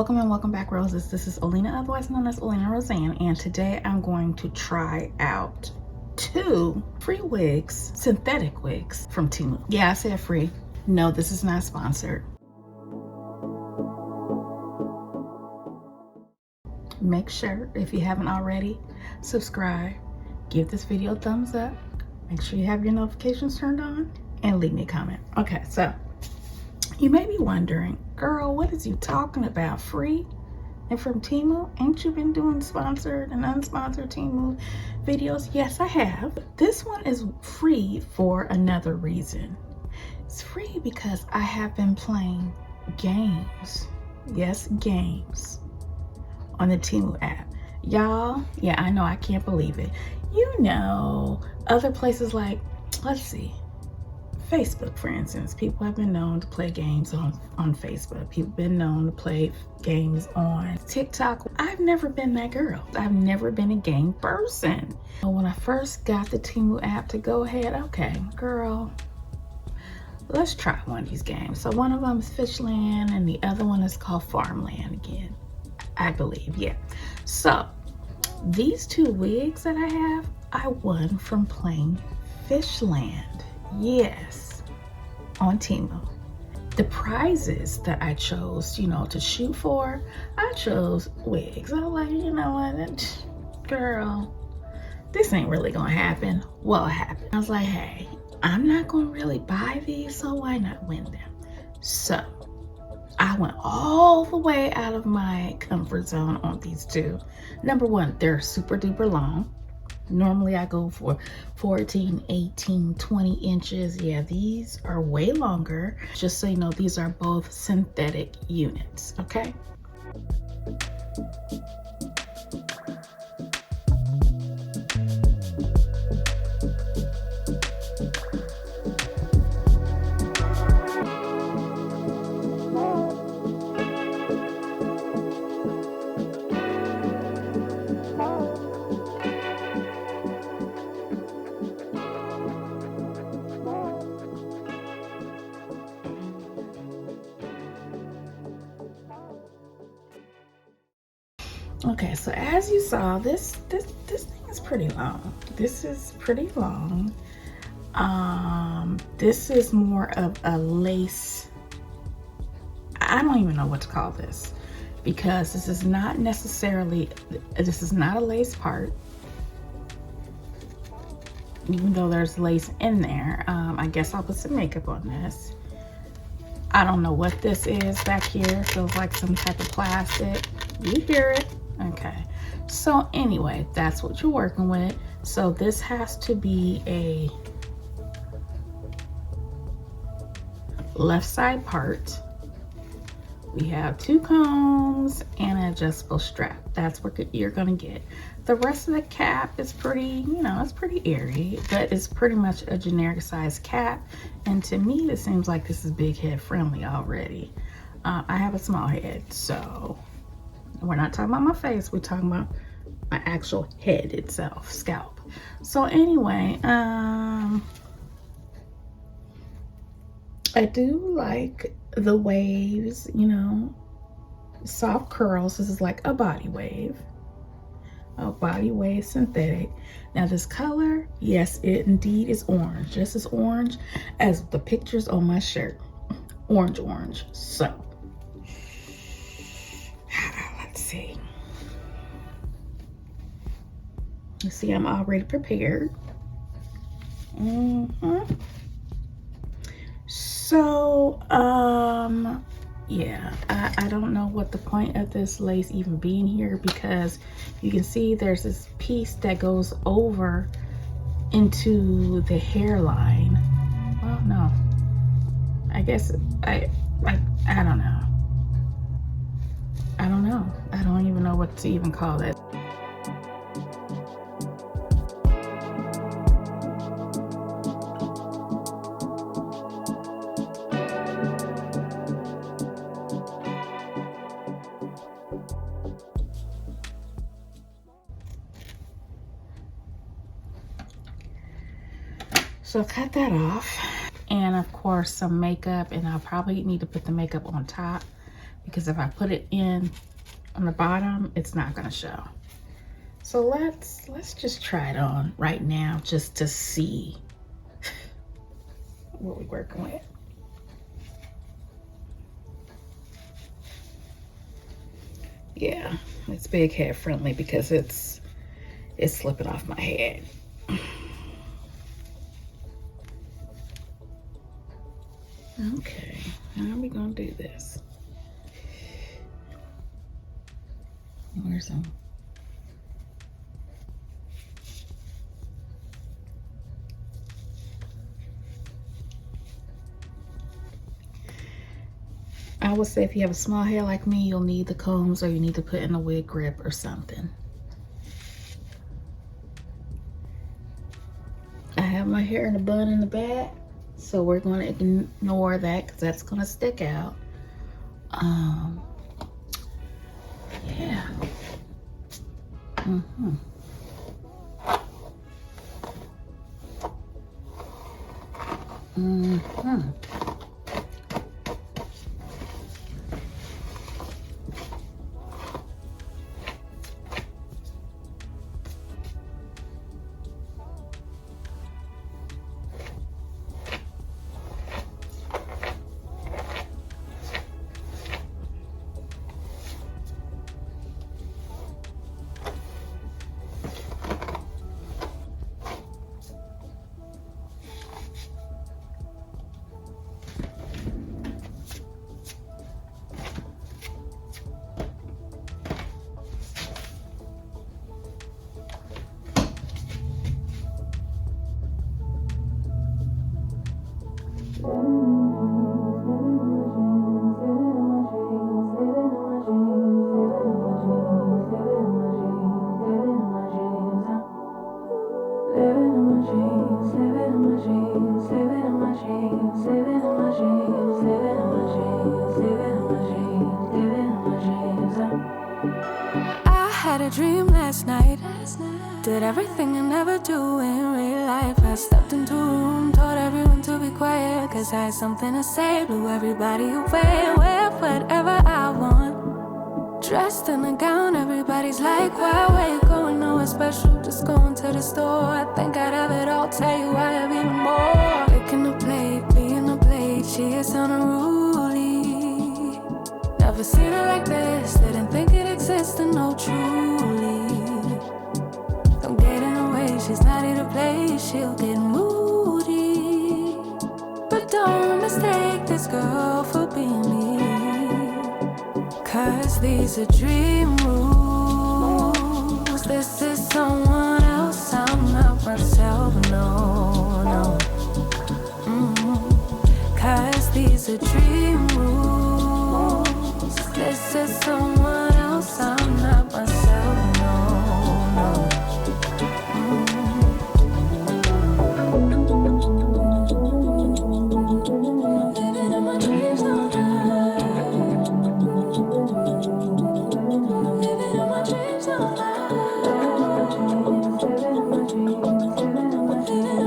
Welcome and welcome back, roses. This is Olena, otherwise known as OlenaRosanne, and today I'm going to try out 2 free wigs, synthetic wigs from Temu. Yeah, I said free. No, this is not sponsored. Make sure, if you haven't already, subscribe, give this video a thumbs up, make sure you have your notifications turned on, and leave me a comment. Okay, so you may be wondering, girl, what is you talking about? Free and from Temu? Ain't you been doing sponsored and unsponsored Temu videos? Yes, I have. This one is free for another reason. It's free because I have been playing games. Yes, games on the Temu app. Y'all, yeah, I know, I can't believe it. You know, other places like, let's see, Facebook, for instance, people have been known to play games on Facebook. People have been known to play games on TikTok. I've never been that girl. I've never been a game person. When I first got the Temu app to go ahead, okay, girl, let's try one of these games. So one of them is Fishland and the other one is called Farmland again, I believe, yeah. So these 2 wigs that I have, I won from playing Fishland. Yes, on Temu. The prizes that I chose, you know, to shoot for, I chose wigs. I was like, you know what, girl, this ain't really gonna happen. Well, it happened. I was like, hey, I'm not gonna really buy these, so why not win them? So I went all the way out of my comfort zone on these 2. Number one, they're super duper long. Normally I go for 14, 18, 20 inches. Yeah, these are way longer. Just so you know, these are both synthetic units, okay? Okay, so as you saw, this thing is pretty long. This is pretty long. This is more of a lace. I don't even know what to call this because this is not necessarily, this is not a lace part, even though there's lace in there. I guess I'll put some makeup on this. I don't know what this is back here. Feels like some type of plastic. You hear it? Okay, so anyway, that's what you're working with. So this has to be a left side part. We have 2 combs and an adjustable strap. That's what you're gonna get. The rest of the cap is pretty, you know, it's pretty airy, but it's pretty much a generic size cap. And to me, it seems like this is big head friendly already. I have a small head, so we're not talking about my face, we're talking about my actual head itself, scalp. So anyway, I do like the waves, you know, soft curls. This is like a body wave synthetic. Now this color, yes, it indeed is orange, just as orange as the pictures on my shirt. Orange. So let's see. You see, I'm already prepared. So, yeah, I don't know what the point of this lace even being here, because you can see there's this piece that goes over into the hairline. Well, no, I guess I don't know. I don't even know what to even call it. So cut that off, and of course some makeup, and I'll probably need to put the makeup on top because if I put it in on the bottom, it's not gonna show. So let's just try it on right now just to see what we're working with. Yeah, it's big head friendly because it's slipping off my head. Okay, how are we gonna do this? Where's some? I would say if you have a small hair like me, you'll need the combs, or you need to put in a wig grip or something. I have my hair in a bun in the back, so we're going to ignore that because that's going to stick out. Yeah. I had a dream last night. Did everything I never do in real life. I stepped into a room, told everyone to be quiet, cause I had something to say. Blew everybody away, wear whatever I want. Dressed in a gown, everybody's like, where you going? Nowhere special, just going to the store. I think I'd have it all, tell you I have even more. Picking a plate, being a plate, she is unruly. Never seen her like this, didn't think it existed, no truly. Don't get in her way, she's not here to play, she'll get moody. But don't mistake this girl for being me, cause these are dream rules. This is someone else, I'm not myself, no. Cause these are dream rules. This is someone else, I'm not myself, no. Living in my dreams all night. Living in my dreams all night. Living in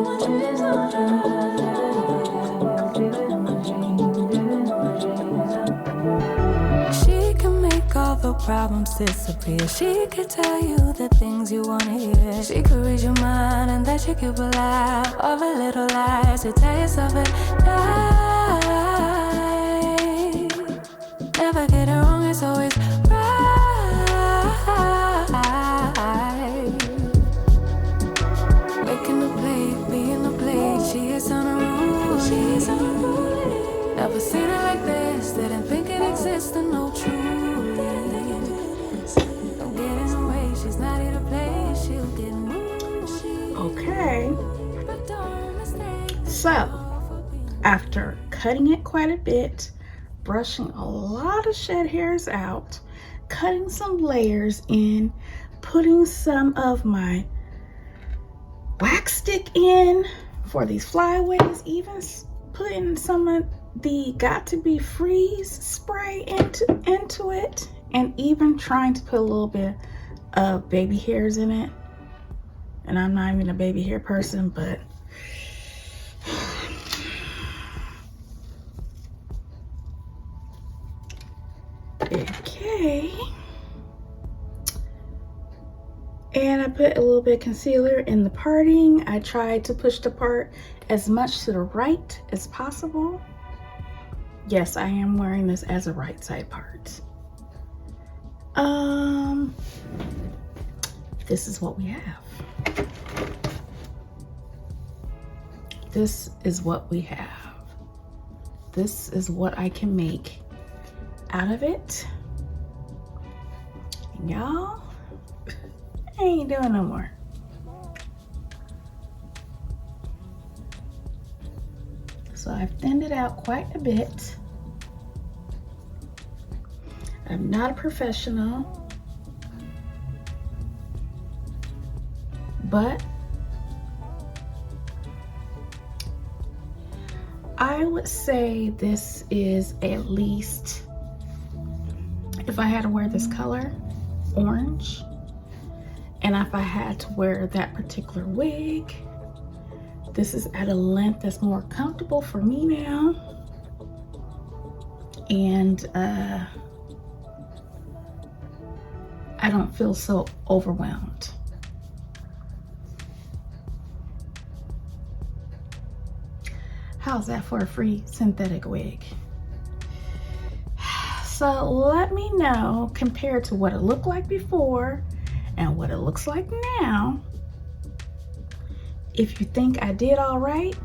my dreams all night. She can make all the problems disappear. She could tell you the things you wanna hear. She could read your mind and that you could believe all the little lies you tell yourself at night. Never get it wrong, it's always right. Waking the plate, being the plate, she is unruly. She is unruly. Never seen it like this, didn't think it existed, no truly. Don't get in her way, she's not here to play, she'll get moody. Okay, But don't mistake so after cutting it quite a bit, brushing a lot of shed hairs out, cutting some layers in, putting some of my wax stick in for these flyaways, even putting some of the Got to Be Freeze spray into it, and even trying to put a little bit of baby hairs in it. And I'm not even a baby hair person, but And I put a little bit of concealer in the parting. I tried to push the part as much to the right as possible. Yes, I am wearing this as a right side part. This is what we have. This is what we have. This is what I can make out of it. And y'all, I ain't doing no more. So I've thinned it out quite a bit. I'm not a professional, but I would say this is at least, if I had to wear this color, orange, and if I had to wear that particular wig, this is at a length that's more comfortable for me now. And I don't feel so overwhelmed. How's that for a free synthetic wig? So let me know, compared to what it looked like before and what it looks like now, if you think I did all right.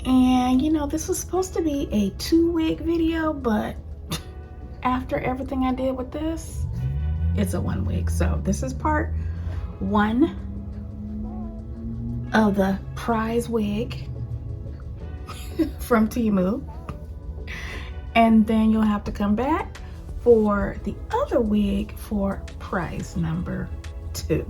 And you know, this was supposed to be a 2-wig video, but after everything I did with this, it's a 1-wig. So this is part 1 of the prize wig from Temu. And then you'll have to come back for the other wig for prize number 2.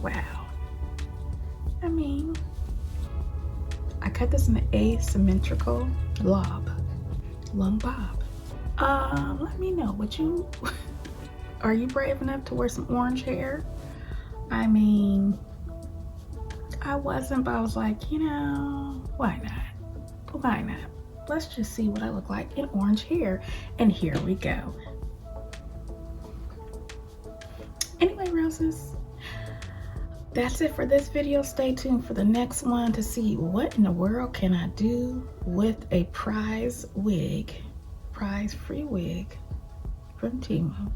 Wow. I mean, I cut this in an asymmetrical long bob. Let me know, are you brave enough to wear some orange hair? I mean, I wasn't, but I was like, you know, why not? Why not? Let's just see what I look like in orange hair. And here we go. Anyway, roses, that's it for this video. Stay tuned for the next one to see what in the world can I do with a prize free wig from Temu.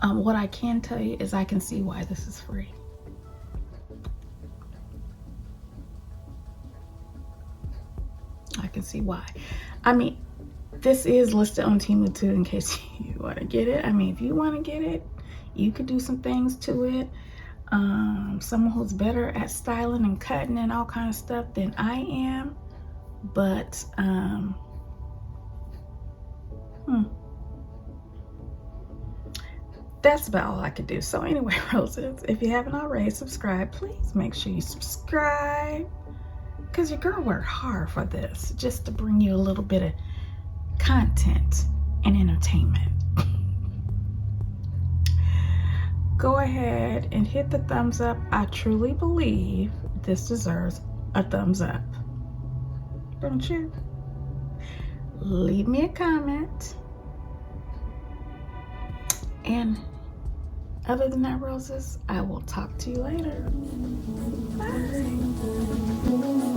What I can tell you is I can see why this is free. I can see why. I mean, this is listed on Temu too, in case you want to get it. I mean, if you want to get it, you could do some things to it. Someone who's better at styling and cutting and all kind of stuff than I am, but that's about all I could do. So anyway, roses, if you haven't already subscribed, please make sure you subscribe, because your girl worked hard for this, just to bring you a little bit of content and entertainment. Go ahead and hit the thumbs up. I truly believe this deserves a thumbs up. Don't you? Leave me a comment. And other than that, roses, I will talk to you later. Bye.